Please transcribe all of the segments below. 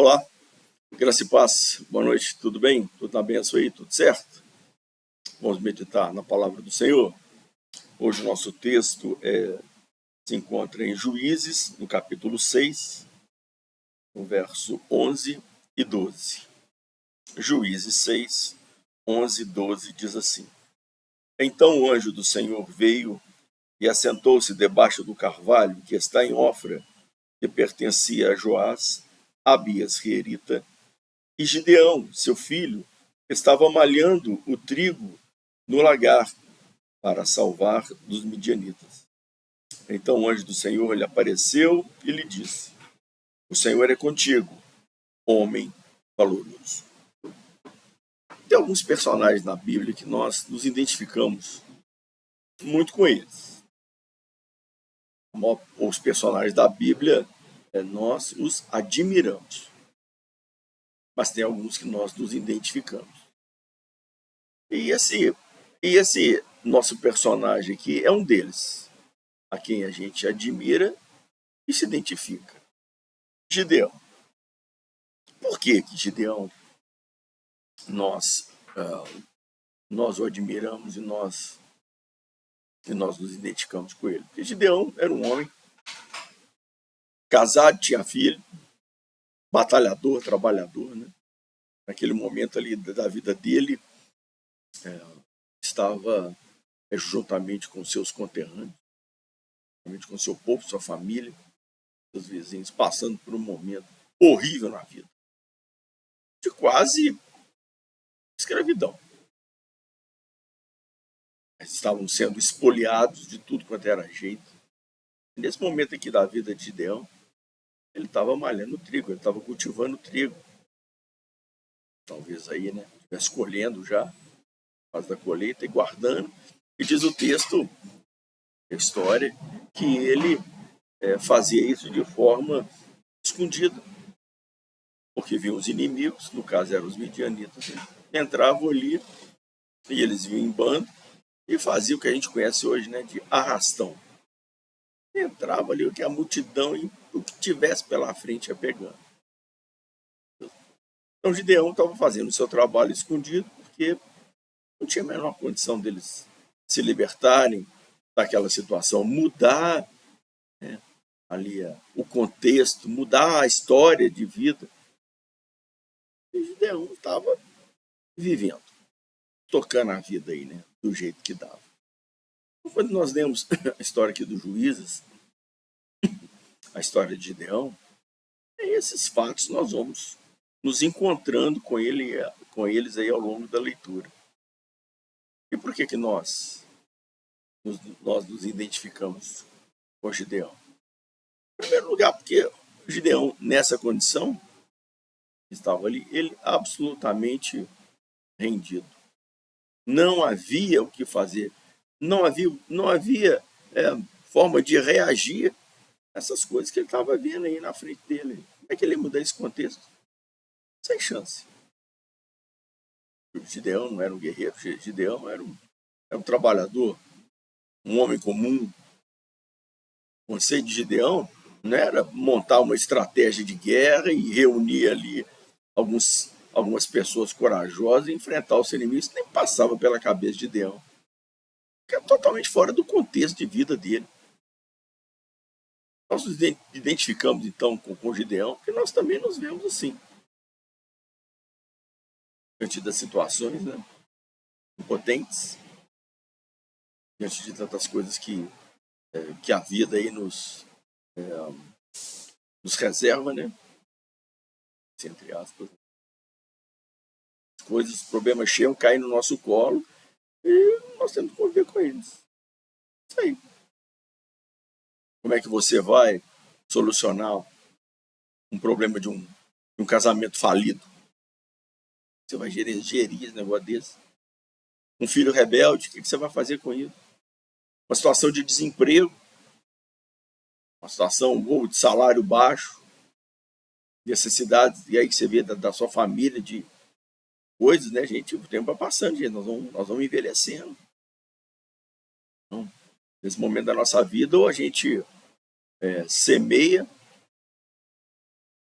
Olá, graça e paz, boa noite, tudo bem? Tudo na benção aí, tudo certo? Vamos meditar na palavra do Senhor. Hoje o nosso texto se encontra em Juízes, no capítulo 6, no verso 11 e 12. Juízes 6, 11 e 12 diz assim: Então o anjo do Senhor veio e assentou-se debaixo do carvalho que está em Ofra, que pertencia a Joás, Abias Reerita, e Gideão, seu filho, estava malhando o trigo no lagar para salvar dos midianitas. Então o anjo do Senhor lhe apareceu e lhe disse: O Senhor é contigo, homem valoroso. Tem alguns personagens na Bíblia que nós nos identificamos muito com eles. Os personagens da Bíblia, nós os admiramos. Mas tem alguns que nós nos identificamos. E esse nosso personagem aqui é um deles, a quem a gente admira e se identifica. Gideão. Por que Gideão nós o admiramos e nós nos identificamos com ele? Porque Gideão era um homem casado, tinha filho, batalhador, trabalhador, né? Naquele momento ali da vida dele, estava juntamente com seus conterrâneos, juntamente com seu povo, sua família, seus vizinhos, passando por um momento horrível na vida, de quase escravidão. Eles estavam sendo espoliados de tudo quanto era jeito. E nesse momento aqui da vida de Gideão, ele estava malhando trigo, ele estava cultivando trigo. Talvez aí, né, estivesse colhendo já, faz da colheita e guardando. E diz o texto, a história, que ele fazia isso de forma escondida. Porque vinham os inimigos, no caso eram os midianitas, né? Entravam ali e eles vinham em bando e faziam o que a gente conhece hoje, né, de arrastão. Entrava ali o que a multidão e o que tivesse pela frente ia pegando. Então Gideão estava fazendo o seu trabalho escondido porque não tinha a menor condição deles se libertarem daquela situação, mudar, né, ali o contexto, mudar a história de vida. E Gideão estava vivendo, tocando a vida aí, né, do jeito que dava. Quando nós lemos a história aqui dos Juízes, a história de Gideão, esses fatos nós vamos nos encontrando com eles aí ao longo da leitura. E por que nós nos identificamos com Gideão? Em primeiro lugar, porque Gideão, nessa condição que estava ali, ele absolutamente rendido. Não havia o que fazer, não havia forma de reagir a essas coisas que ele estava vendo aí na frente dele. Como é que ele ia mudar esse contexto? Sem chance. Gideão não era um guerreiro, Gideão era um trabalhador, um homem comum. O conceito de Gideão não era montar uma estratégia de guerra e reunir ali algumas pessoas corajosas e enfrentar os inimigos. Isso nem passava pela cabeça de Gideão. Que é totalmente fora do contexto de vida dele. Nós nos identificamos, então, com Gideão, porque nós também nos vemos assim. Diante das situações, né, impotentes, diante de tantas coisas que a vida aí nos reserva, né? Entre aspas. As coisas, os problemas chegam, caem no nosso colo e nós temos que conviver com eles. Isso aí. Como é que você vai solucionar um problema de um casamento falido? Você vai gerir esse negócio desse? Um filho rebelde, o que você vai fazer com isso? Uma situação de desemprego, uma situação de salário baixo, necessidades, e aí que você vê da sua família, de coisas, né, gente? O tempo vai passando, gente, nós vamos envelhecendo. Então, nesse momento da nossa vida, ou a gente semeia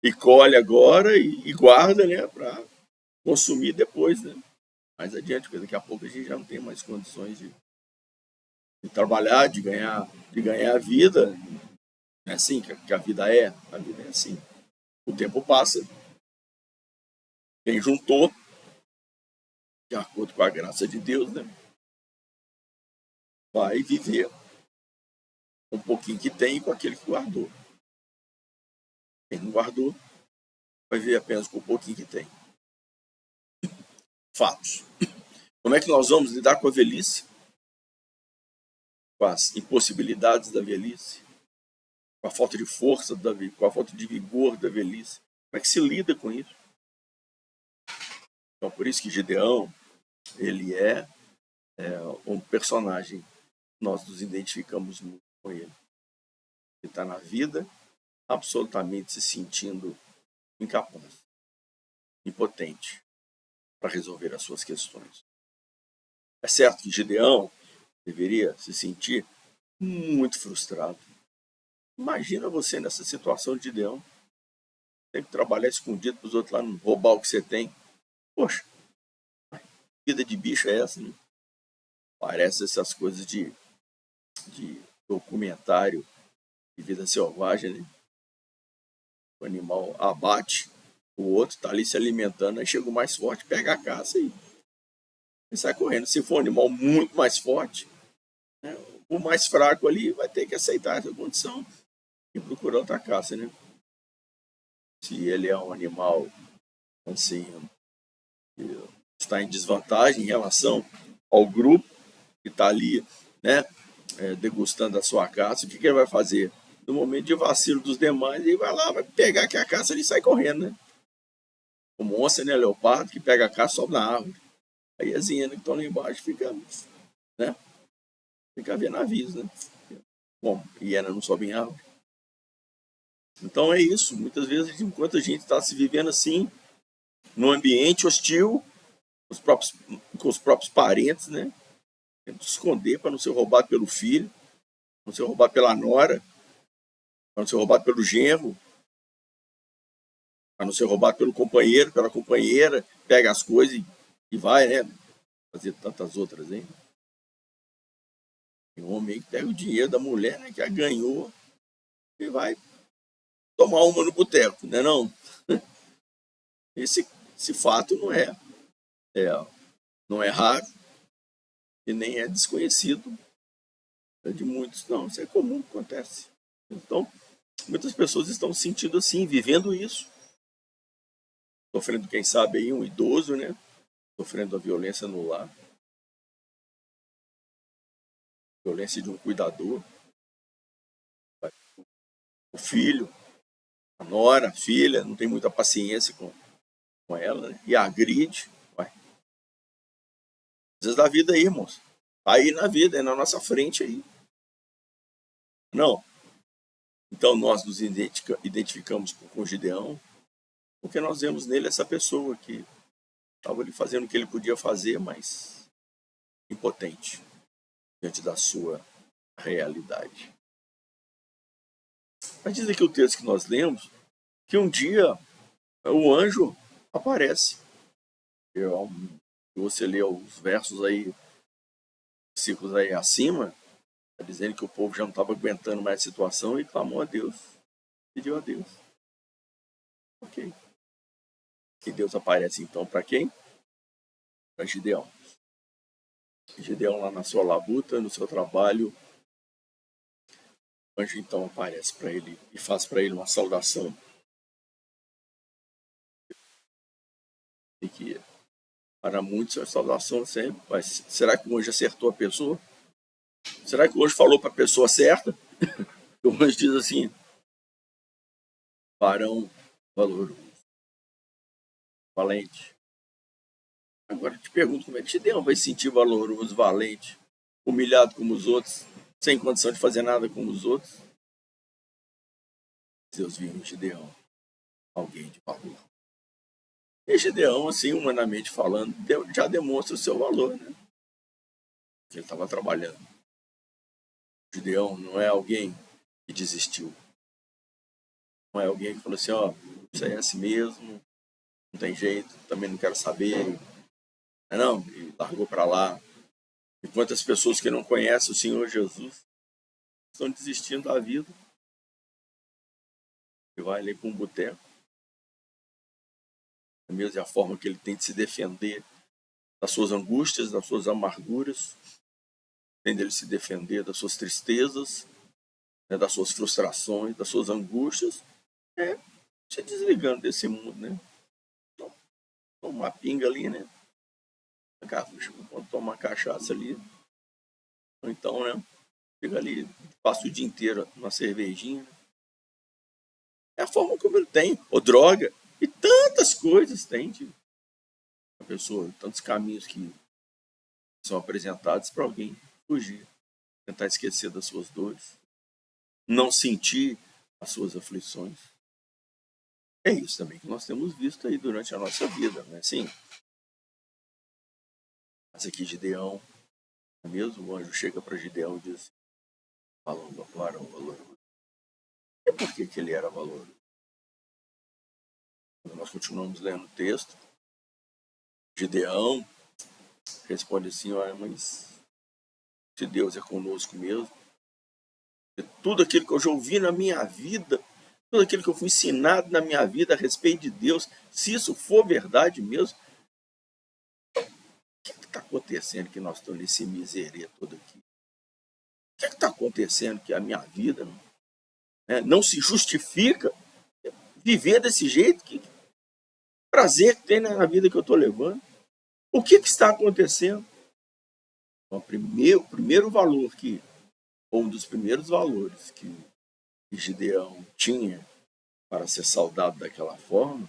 e colhe agora e guarda, né, para consumir depois, né? Mais adiante, porque daqui a pouco a gente já não tem mais condições de trabalhar, de ganhar a vida. É assim que a vida é. A vida é assim. O tempo passa. Quem juntou, de acordo com a graça de Deus, né, vai viver com um pouquinho que tem e com aquele que guardou. Quem não guardou, vai viver apenas com o pouquinho que tem. Fatos. Como é que nós vamos lidar com a velhice? Com as impossibilidades da velhice? Com a falta de força da velhice? Com a falta de vigor da velhice? Como é que se lida com isso? Então, por isso que Gideão, ele é um personagem, nós nos identificamos muito com ele. Ele está na vida, absolutamente se sentindo incapaz, impotente para resolver as suas questões. É certo que Gideão deveria se sentir muito frustrado. Imagina você nessa situação de Gideão. Tem que trabalhar escondido para os outros lá não roubar o que você tem. Poxa, vida de bicho é essa, né? Parece essas coisas de documentário de vida selvagem, né? O animal abate, o outro está ali se alimentando, aí chega o mais forte, pega a caça e sai correndo. Se for um animal muito mais forte, né, o mais fraco ali vai ter que aceitar essa condição e procurar outra caça, né? Se ele é um animal, assim, que está em desvantagem em relação ao grupo que está ali, né, degustando a sua caça, o que ele vai fazer? No momento de vacilo dos demais, ele vai lá, vai pegar que a caça e sai correndo, né? Como onça, né, leopardo, que pega a caça, sobe na árvore. Aí as hienas que estão lá embaixo ficam, né? Fica vendo aviso, né? Bom, hiena não sobe em árvore. Então é isso. Muitas vezes, enquanto a gente está se vivendo assim, num ambiente hostil, com os próprios parentes, né? Tendo que se esconder para não ser roubado pelo filho, para não ser roubado pela nora, para não ser roubado pelo genro, para não ser roubado pelo companheiro, pela companheira, pega as coisas e vai, né? Fazer tantas outras, hein? Tem um homem que pega o dinheiro da mulher, né? Que a ganhou e vai tomar uma no boteco, né? Não? Esse fato é, não é raro e nem é desconhecido de muitos. Não, isso é comum, acontece. Então, muitas pessoas estão se sentindo assim, vivendo isso. Sofrendo, quem sabe, aí um idoso, né? Sofrendo a violência no lar. Violência de um cuidador. O filho, a nora, a filha, não tem muita paciência com ela, né? E agride. Vai. Às vezes da vida aí, irmãos. Tá aí na vida, é na nossa frente aí. Não. Então nós nos identificamos com Gideão, porque nós vemos nele essa pessoa que estava ali fazendo o que ele podia fazer, mas impotente diante da sua realidade. Mas diz aqui o texto que nós lemos, que um dia o anjo aparece. Se você lê os versos aí, versículos aí acima, está dizendo que o povo já não estava aguentando mais a situação e clamou a Deus, pediu a Deus. Ok. E Deus aparece então para quem? Para Gideão. Gideão lá na sua labuta, no seu trabalho, o anjo então aparece para ele e faz para ele uma saudação. E que para muitos a saudação sempre, mas será que o anjo acertou a pessoa? Será que o anjo falou para a pessoa certa? O anjo diz assim, varão valoroso, valente. Agora eu te pergunto, como é que Gideão vai se sentir valoroso, valente, humilhado como os outros, sem condição de fazer nada como os outros? Deus viu em Gideão alguém de valor. E Gideão, assim, humanamente falando, já demonstra o seu valor, né? Ele estava trabalhando. Gideão não é alguém que desistiu. Não é alguém que falou assim, ó, isso aí é assim mesmo, não tem jeito, também não quero saber, não, e largou para lá. E quantas pessoas que não conhecem o Senhor Jesus estão desistindo da vida, e vai ali para um boteco, a mesma forma que ele tem de se defender das suas angústias, das suas amarguras, tem dele se defender das suas tristezas, né, das suas frustrações, das suas angústias, é se desligando desse mundo, né? Então, toma uma pinga ali, né? Toma uma cachaça ali, ou então, né? Fica ali, passa o dia inteiro numa cervejinha, né? É a forma como ele tem, ou droga, e tantas coisas tem de a pessoa, tantos caminhos que são apresentados para alguém fugir, tentar esquecer das suas dores, não sentir as suas aflições. É isso também que nós temos visto aí durante a nossa vida, né? Sim. Mas aqui Gideão, mesmo o anjo chega para Gideão e diz, falando varão valoroso. E por que ele era valoroso? Quando nós continuamos lendo o texto, Gideão responde assim, olha, mas se Deus é conosco mesmo, tudo aquilo que eu já ouvi na minha vida, tudo aquilo que eu fui ensinado na minha vida a respeito de Deus, se isso for verdade mesmo, o que está acontecendo que nós estamos nesse miséria todo aqui? O que está acontecendo que a minha vida não se justifica viver desse jeito? Que prazer que tem na vida que eu estou levando? O que está acontecendo? Então, o primeiro valor ou um dos primeiros valores que Gideão tinha para ser saudado daquela forma,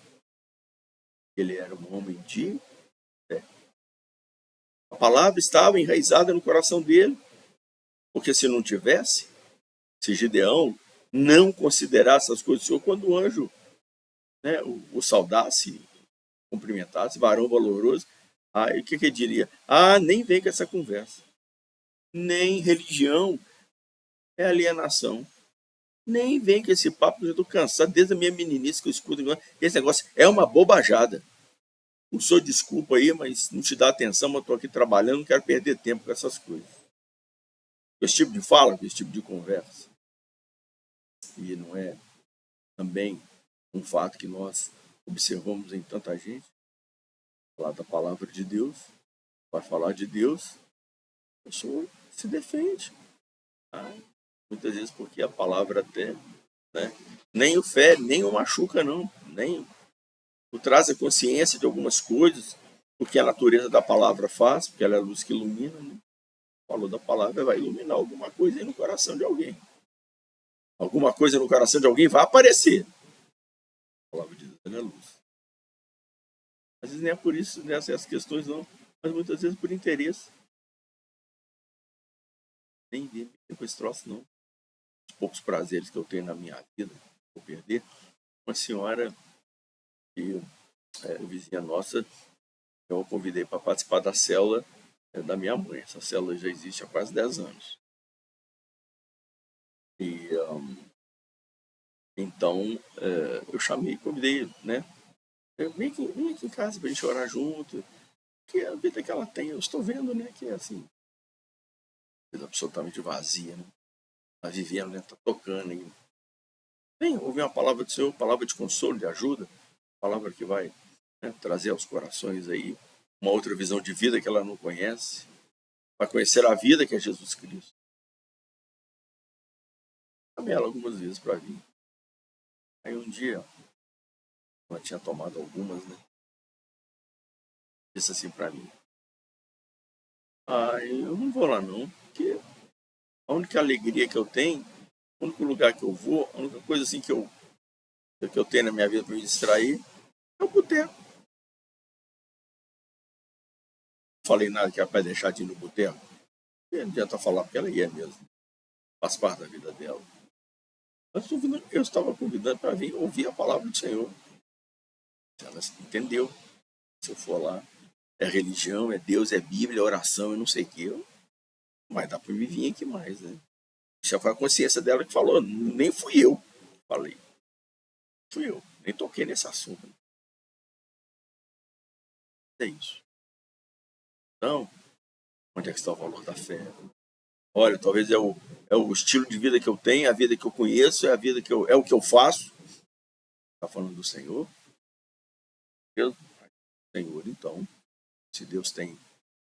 ele era um homem de fé. A palavra estava enraizada no coração dele, porque se não tivesse, se Gideão não considerasse as coisas do Senhor, quando o anjo o saudasse, cumprimentasse, varão valoroso, aí o que ele diria? Nem vem com essa conversa. Nem religião é alienação. Nem vem com esse papo, eu estou cansado desde a minha meninice que eu escuto. Esse negócio é uma bobajada. O senhor desculpa aí, mas não te dá atenção, mas eu estou aqui trabalhando, não quero perder tempo com essas coisas. Com esse tipo de fala, com esse tipo de conversa. E não é também um fato que nós observamos em tanta gente. Falar da palavra de Deus, vai falar de Deus, a pessoa se defende. Muitas vezes porque a palavra até nem o fere, nem o machuca, não. Nem o traz a consciência de algumas coisas, porque a natureza da palavra faz, porque ela é a luz que ilumina. Né? Falou da palavra, vai iluminar alguma coisa aí no coração de alguém. Alguma coisa no coração de alguém vai aparecer. A palavra de Deus é luz. Às vezes nem é por isso, essas questões não, mas muitas vezes por interesse. Nem com esse troço, não. Os poucos prazeres que eu tenho na minha vida, vou perder. Uma senhora que vizinha nossa, eu a convidei para participar da célula da minha mãe. Essa célula já existe há quase 10 anos. E então eu chamei, convidei, né? Vem aqui em casa para a gente orar junto. Que a vida que ela tem, eu estou vendo, né? Que é assim, absolutamente vazia, né? Tá vivendo, né? Tá tocando. E vem ouvir uma palavra do Senhor, palavra de consolo, de ajuda, palavra que vai trazer aos corações aí uma outra visão de vida que ela não conhece, vai conhecer a vida que é Jesus Cristo. Chamei ela algumas vezes para vir. Aí um dia, ela tinha tomado algumas, né? Disse assim para mim: eu não vou lá não, porque a única alegria que eu tenho, o único lugar que eu vou, a única coisa assim que eu tenho na minha vida para me distrair é o boteco. Não falei nada que era para deixar de ir no boteco. Não adianta falar porque ela ia mesmo. Faz parte da vida dela. Mas eu estava convidando para vir ouvir a palavra do Senhor. Ela entendeu. Se eu for lá, é religião, é Deus, é Bíblia, é oração, eu não sei o que. Mas dá para me vir aqui mais, né? Já foi a consciência dela que falou, nem fui eu. Falei. Fui eu. nem toquei nesse assunto. É isso. Então, onde é que está o valor da fé? Olha, talvez é o estilo de vida que eu tenho, a vida que eu conheço, é a vida que é o que eu faço. Está falando do Senhor? Deus, Senhor, então, se Deus tem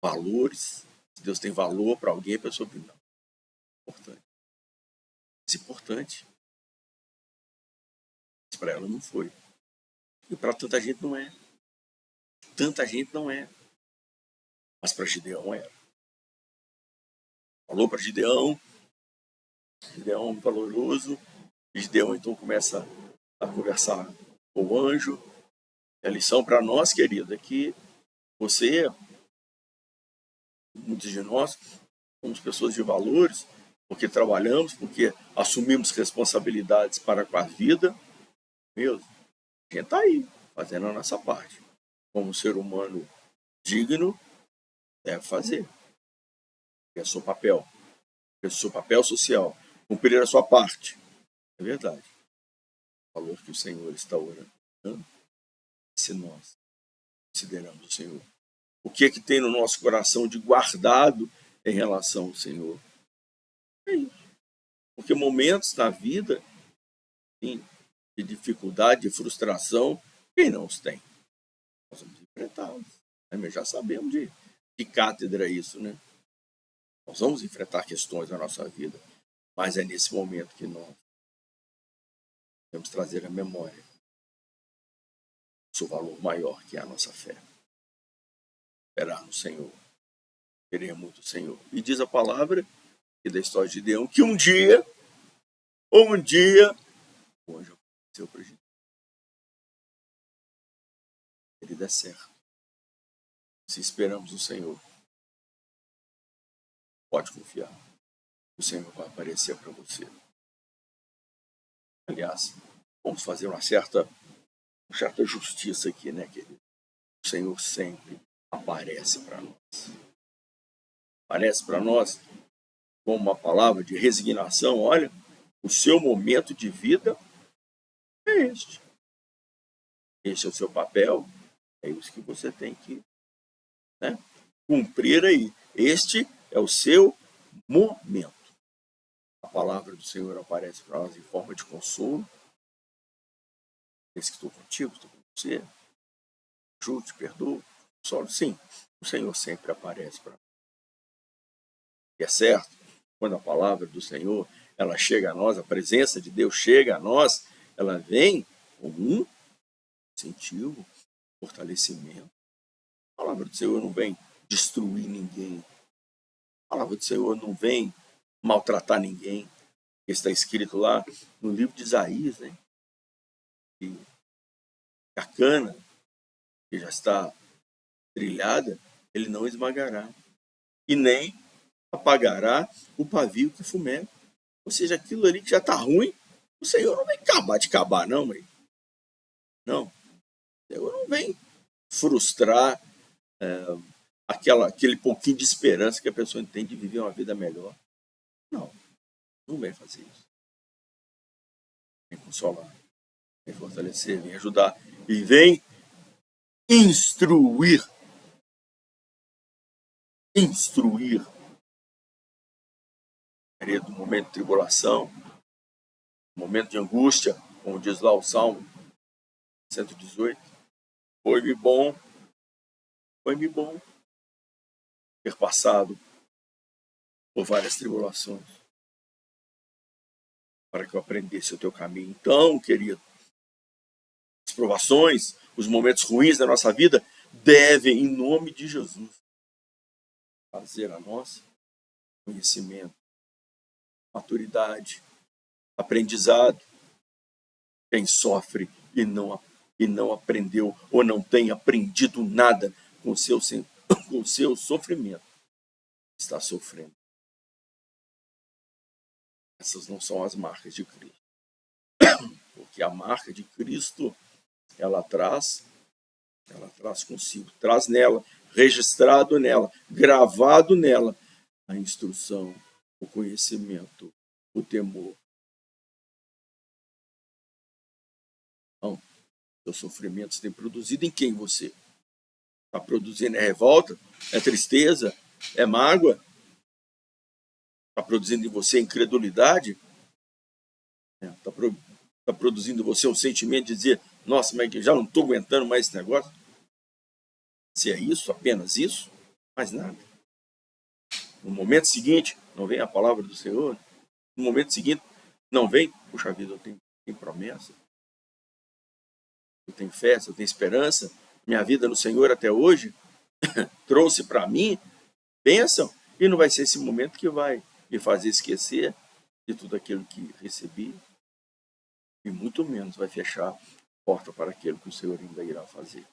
valores, se Deus tem valor para alguém, a pessoa diz, não, é importante. Isso é importante. Mas para ela não foi. E para tanta gente não é. Tanta gente não é. Mas para Gideão era. Falou para Gideão valoroso. Gideão então começa a conversar com o anjo. A lição para nós, querido, é que você, muitos de nós, somos pessoas de valores, porque trabalhamos, porque assumimos responsabilidades para com a vida mesmo. A gente está aí, fazendo a nossa parte. Como ser humano digno, deve fazer. É o seu papel. É o seu papel social. Cumprir a sua parte. É verdade. O valor que o Senhor está orando. Se nós consideramos o Senhor. O que é que tem no nosso coração de guardado em relação ao Senhor? É isso. Porque momentos na vida, sim, de dificuldade, de frustração, quem não os tem? Nós vamos enfrentá-los. Mas já sabemos de cátedra isso, né? Nós vamos enfrentar questões na nossa vida, mas é nesse momento que nós devemos trazer à memória o seu valor maior, que é a nossa fé. Esperar no Senhor, querer muito o Senhor. E diz a palavra, que da história de Gideão, que um dia, o anjo apareceu para Gideão. Ele dá certo. Se esperamos no Senhor, pode confiar. O Senhor vai aparecer para você. Aliás, vamos fazer uma certa justiça aqui, né, querido? O Senhor sempre aparece para nós. Aparece para nós como uma palavra de resignação. Olha, o seu momento de vida é este. Este é o seu papel. É isso que você tem que, né, cumprir aí. Este é o seu momento. A palavra do Senhor aparece para nós em forma de consolo. Esse que estou contigo, estou com você. Ajude, perdoa. Só sim, o Senhor sempre aparece para nós. E é certo, quando a palavra do Senhor ela chega a nós, a presença de Deus chega a nós, ela vem com um incentivo, fortalecimento. A palavra do Senhor não vem destruir ninguém. A palavra do Senhor não vem maltratar ninguém. Está escrito lá no livro de Isaías, né? Que a cana que já está trilhada, ele não esmagará. E nem apagará o pavio que fumega. Ou seja, aquilo ali que já está ruim, o Senhor não vem acabar de acabar, não, mãe. Não. O Senhor não vem frustrar aquele pouquinho de esperança que a pessoa tem de viver uma vida melhor. Não. Não vem fazer isso. Vem consolar, vem fortalecer, vem ajudar. E vem instruir. Instruir. Do momento de tribulação, momento de angústia, como diz lá o Salmo 118. Foi-me bom ter passado por várias tribulações para que eu aprendesse o teu caminho. Então, querido, as provações, os momentos ruins da nossa vida devem, em nome de Jesus, fazer a nossa conhecimento, maturidade, aprendizado. Quem sofre e não aprendeu ou não tem aprendido nada com o seu sofrimento, está sofrendo. Essas não são as marcas de Cristo. Porque a marca de Cristo, ela traz consigo, traz nela, registrado nela, gravado nela, a instrução, o conhecimento, o temor. Então, Seus sofrimentos têm produzido em quem você? Está produzindo revolta, tristeza, mágoa? Está produzindo em você incredulidade? Está produzindo em você um sentimento de dizer, nossa, mas já não estou aguentando mais esse negócio? Se é isso, apenas isso, mais nada. No momento seguinte, não vem a palavra do Senhor. No momento seguinte, não vem, puxa vida, eu tenho promessa. Eu tenho fé, eu tenho esperança. Minha vida no Senhor até hoje trouxe para mim bênção. E não vai ser esse momento que vai me fazer esquecer de tudo aquilo que recebi. E muito menos vai fechar a porta para aquilo que o Senhor ainda irá fazer.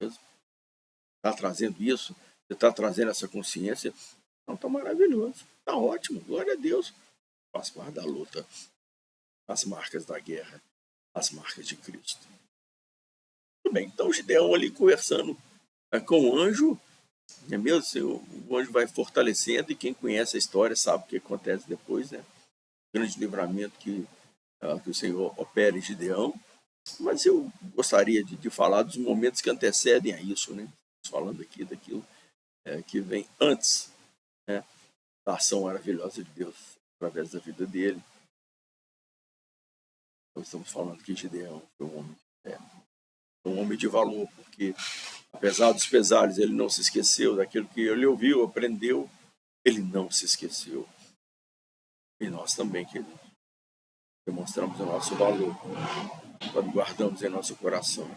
Está trazendo isso? Você está trazendo essa consciência? Não, está maravilhoso. Está ótimo. Glória a Deus. Faz parte da luta. As marcas da guerra. As marcas de Cristo. Muito bem. Então, o Gideão ali conversando com o anjo. É mesmo? O anjo vai fortalecendo. E quem conhece a história sabe o que acontece depois, né? Grande livramento que o Senhor opera em Gideão. Mas eu gostaria de falar dos momentos que antecedem a isso, né? Falando aqui daquilo que vem antes, né, da ação maravilhosa de Deus através da vida dele. Nós estamos falando que Gideão foi um homem de valor, porque apesar dos pesares, ele não se esqueceu daquilo que ele ouviu, aprendeu, ele não se esqueceu. E nós também, queridos, demonstramos o nosso valor quando guardamos em nosso coração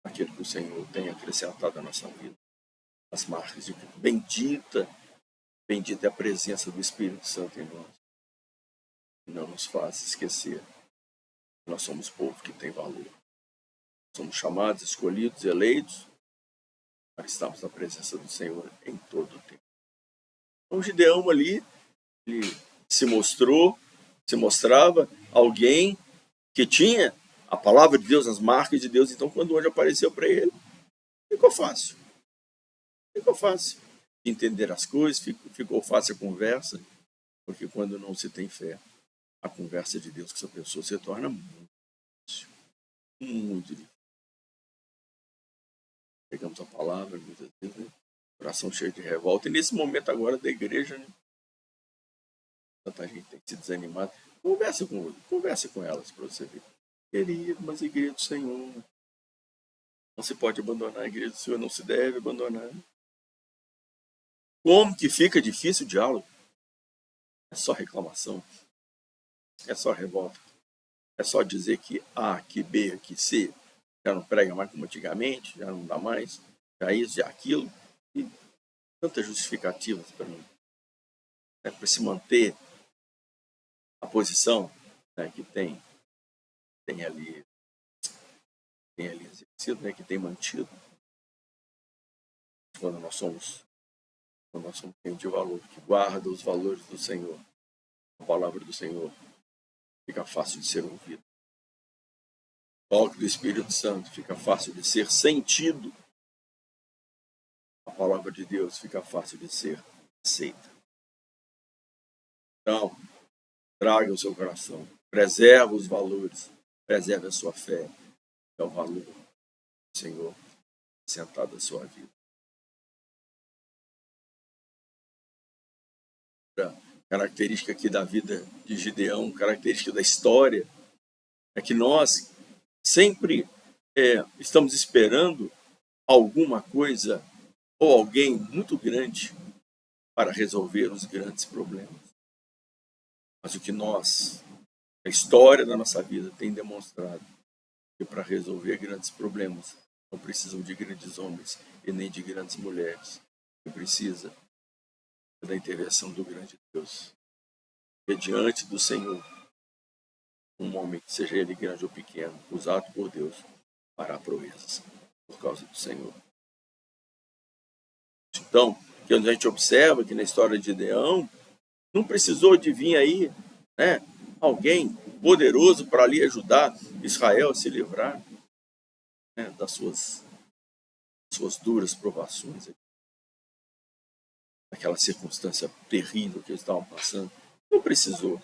aquilo que o Senhor tem acrescentado à nossa vida. As marcas de Cristo. Bendita é a presença do Espírito Santo em nós. E não nos faz esquecer que nós somos povo que tem valor. Somos chamados, escolhidos, eleitos para estarmos na presença do Senhor em todo o tempo. Então, Gideão ali, ele se mostrava alguém que tinha a palavra de Deus, as marcas de Deus. Então, quando o anjo apareceu para ele, ficou fácil. Ficou fácil de entender as coisas, ficou fácil a conversa, porque quando não se tem fé, a conversa de Deus com essa pessoa se torna muito difícil. Muito difícil. Pegamos a palavra, muitas vezes, né? Coração cheio de revolta. E nesse momento agora da igreja, né? Tanta gente tem se desanimado. Conversa com elas para você ver. Querido, mas a igreja do Senhor não se pode abandonar, a igreja do Senhor não se deve abandonar. Como que fica difícil o diálogo? É só reclamação. É só revolta. É só dizer que A, que B, que C já não prega mais como antigamente, já não dá mais, já isso, já aquilo. E tantas justificativas para se manter a posição, né, que tem ali exercido, né, que tem mantido. Quando nós somos gente de valor, que guarda os valores do Senhor, a palavra do Senhor fica fácil de ser ouvida. O toque do Espírito Santo fica fácil de ser sentido. A palavra de Deus fica fácil de ser aceita. Então, traga o seu coração, preserve os valores, preserve a sua fé, é o valor do Senhor sentado na sua vida. Característica aqui da vida de Gideão, característica da história, é que nós sempre estamos esperando alguma coisa ou alguém muito grande para resolver os grandes problemas. Mas o que a história da nossa vida tem demonstrado que para resolver grandes problemas não precisam de grandes homens e nem de grandes mulheres. Que precisa da intervenção do grande Deus. E diante do Senhor, um homem, seja ele grande ou pequeno, usado por Deus, fará proezas por causa do Senhor. Então, que a gente observa que na história de Gideão, não precisou de vir aí, né, alguém poderoso para ali ajudar Israel a se livrar, né, das suas duras provações, daquela circunstância terrível que eles estavam passando. Não precisou,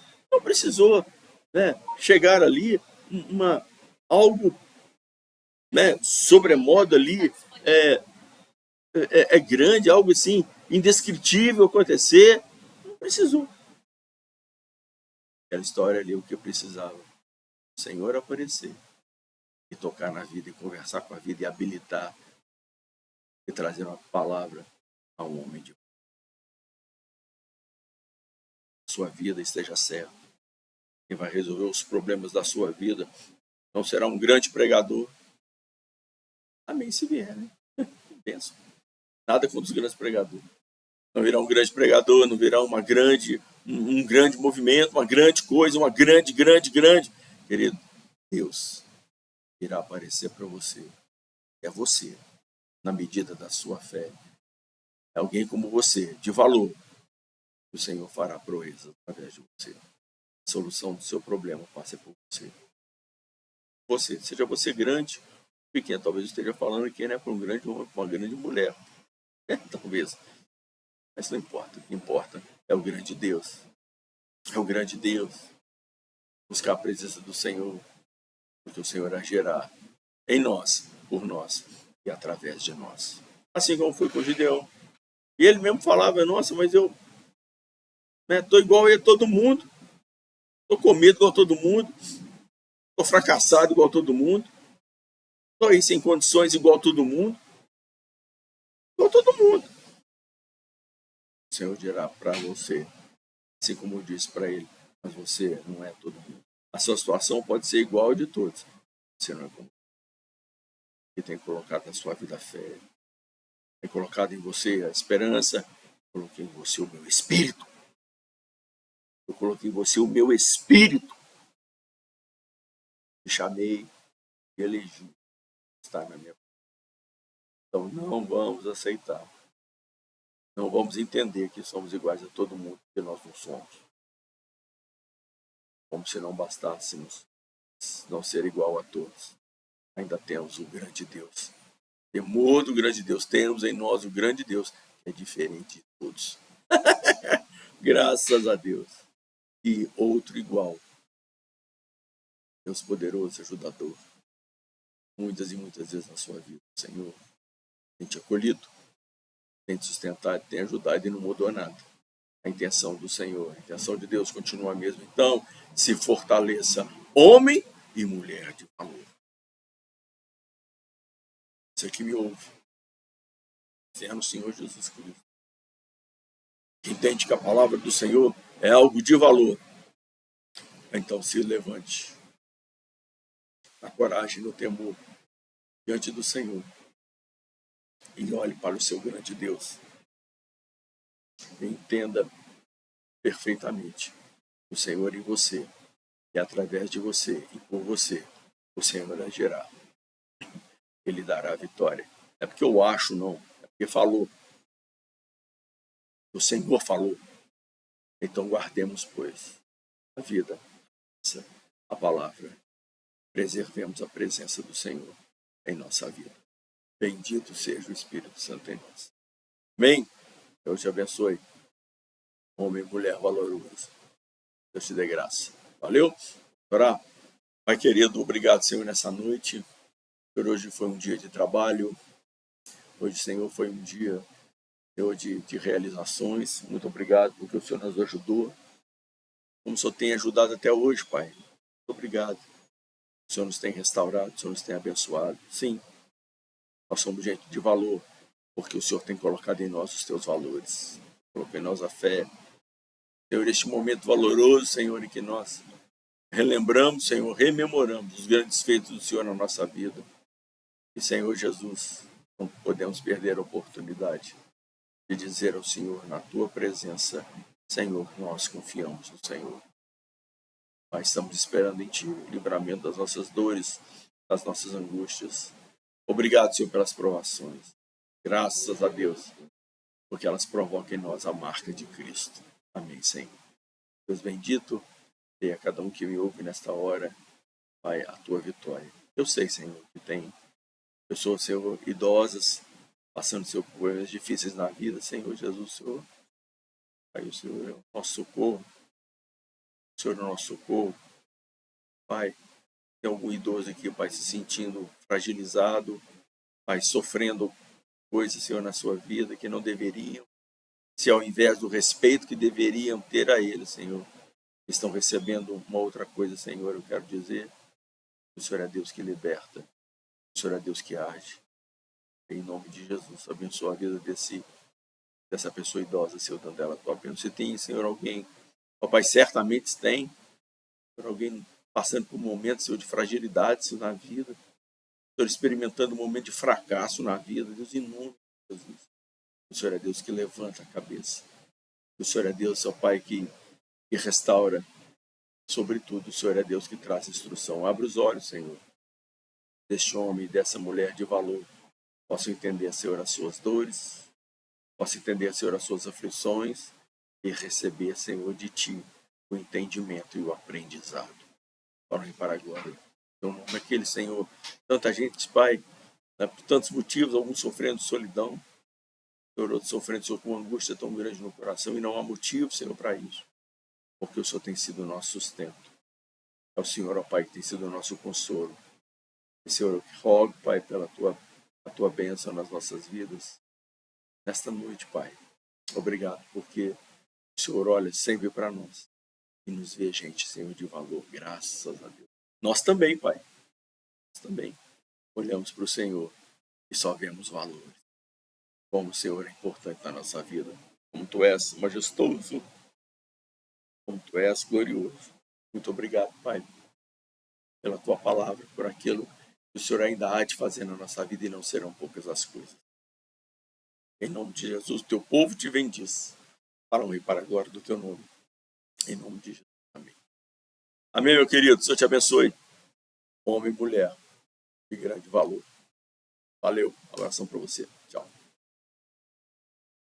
né, chegar ali algo, né, sobremodo ali, é grande, algo assim, indescritível acontecer. Não precisou. Aquela história ali, o que eu precisava. O Senhor aparecer e tocar na vida, e conversar com a vida, e habilitar, e trazer uma palavra a um homem de sua vida esteja certo. Quem vai resolver os problemas da sua vida não será um grande pregador. Amém, se vier, né? Penso. Nada contra os grandes pregadores. Não virá um grande pregador, não virá um grande movimento, uma grande coisa, uma grande. Querido, Deus irá aparecer para você. É você, na medida da sua fé. É alguém como você, de valor. O Senhor fará proezas através de você. A solução do seu problema passa por você. Seja você grande, pequeno, talvez eu esteja falando aqui, né, para um grande homem, para uma grande mulher. Talvez. Mas não importa. O que importa é o grande Deus. É o grande Deus. Buscar a presença do Senhor, porque o Senhor agirá em nós, por nós e através de nós. Assim como foi com o Gideão. E ele mesmo falava, nossa, mas eu estou igual a todo mundo, estou com medo igual a todo mundo, estou fracassado igual a todo mundo, estou aí sem condições igual a todo mundo, igual a todo mundo. O Senhor dirá para você, assim como eu disse para ele, mas você não é todo mundo. A sua situação pode ser igual a de todos. Você não é como que tem colocado na sua vida a fé, tem colocado em você a esperança, coloquei em você o meu espírito. Eu coloquei em você o meu espírito. Te chamei e elegi estar na minha vida. Então não vamos aceitar. Não vamos entender que somos iguais a todo mundo, porque nós não somos. Como se não bastássemos não ser igual a todos. Ainda temos o grande Deus. Temor do grande Deus. Temos em nós o grande Deus, que é diferente de todos. Graças a Deus. E outro igual. Deus poderoso, ajudador. Muitas e muitas vezes na sua vida, Senhor, tem te acolhido, tem te sustentado, tem ajudado e não mudou nada. A intenção do Senhor, a intenção de Deus continua a mesma. Então, se fortaleça homem e mulher de valor. Você que me ouve, fé no Senhor Jesus Cristo. Que entende que a palavra do Senhor é algo de valor. Então se levante na coragem, no temor, diante do Senhor. E olhe para o seu grande Deus. E entenda perfeitamente o Senhor em você. E através de você e por você, o Senhor agirá. Ele dará a vitória. Não é porque eu acho, não. É porque falou. O Senhor falou. Então guardemos, pois, a vida, a palavra. Preservemos a presença do Senhor em nossa vida. Bendito seja o Espírito Santo em nós. Amém? Deus te abençoe. Homem e mulher valoroso. Deus te dê graça. Valeu? Orar. Pai querido, obrigado, Senhor, nessa noite. Hoje foi um dia de trabalho. Hoje, Senhor, foi um dia, Senhor, de realizações. Muito obrigado porque o Senhor nos ajudou. Como o Senhor tem ajudado até hoje, Pai. Muito obrigado. O Senhor nos tem restaurado, o Senhor nos tem abençoado. Sim, nós somos gente de valor, porque o Senhor tem colocado em nós os teus valores. Colocou em nós a fé. Senhor, este momento valoroso, Senhor, em que nós relembramos, Senhor, rememoramos os grandes feitos do Senhor na nossa vida. E, Senhor Jesus, não podemos perder a oportunidade de dizer ao Senhor, na tua presença, Senhor, nós confiamos no Senhor. Mas estamos esperando em Ti o livramento das nossas dores, das nossas angústias. Obrigado, Senhor, pelas provações. Graças a Deus, porque elas provocam em nós a marca de Cristo. Amém, Senhor. Deus bendito, dê a cada um que me ouve nesta hora, Pai, a Tua vitória. Eu sei, Senhor, que tem pessoas, Senhor, idosas, passando seus problemas difíceis na vida. Senhor Jesus, Senhor, Pai, o Senhor é o nosso socorro. O Senhor é o nosso socorro. Pai, Tem algum idoso aqui, Pai, se sentindo fragilizado, Pai, sofrendo coisas, Senhor, na sua vida que não deveriam. Se ao invés do respeito que deveriam ter a Ele, Senhor, estão recebendo uma outra coisa, Senhor, eu quero dizer, o Senhor é Deus que liberta, o Senhor é Deus que age. Em nome de Jesus, abençoa a vida dessa pessoa idosa, Senhor, dando ela a tua bênção. Se tem, Senhor, alguém, ó Pai, certamente tem, Senhor, alguém passando por momentos, Senhor, de fragilidade, Senhor, na vida, Senhor, experimentando um momento de fracasso na vida, Deus, em nome de Jesus. O Senhor é Deus que levanta a cabeça. O Senhor é Deus, ó Pai, que restaura. Sobretudo, o Senhor é Deus que traz instrução. Abre os olhos, Senhor, deste homem e dessa mulher de valor. Posso entender, Senhor, as suas dores. Posso entender, Senhor, as suas aflições. E receber, Senhor, de Ti o entendimento e o aprendizado. Para para a glória. Então, nome aquele, Senhor, tanta gente, Pai, né, por tantos motivos, alguns sofrendo solidão, Senhor, outros sofrendo, Senhor, com uma angústia tão grande no coração, e não há motivo, Senhor, para isso, porque o Senhor tem sido o nosso sustento. É o Senhor, ó Pai, que tem sido o nosso consolo. E, Senhor, eu rogo, Pai, pela a tua bênção nas nossas vidas, nesta noite, Pai. Obrigado, porque o Senhor olha sempre para nós e nos vê, gente, Senhor, de valor, graças a Deus. Nós também, Pai, nós também olhamos para o Senhor e só vemos valores. Como o Senhor é importante na nossa vida, como Tu és majestoso, como Tu és glorioso. Muito obrigado, Pai, pela Tua palavra, por aquilo que o Senhor ainda há de fazer na nossa vida e não serão poucas as coisas. Em nome de Jesus, Teu povo te bendiz, para a honra e para a glória do Teu nome. Em nome de Jesus, amém. Amém, meu querido, o Senhor te abençoe. Homem e mulher de grande valor. Valeu, abração para você.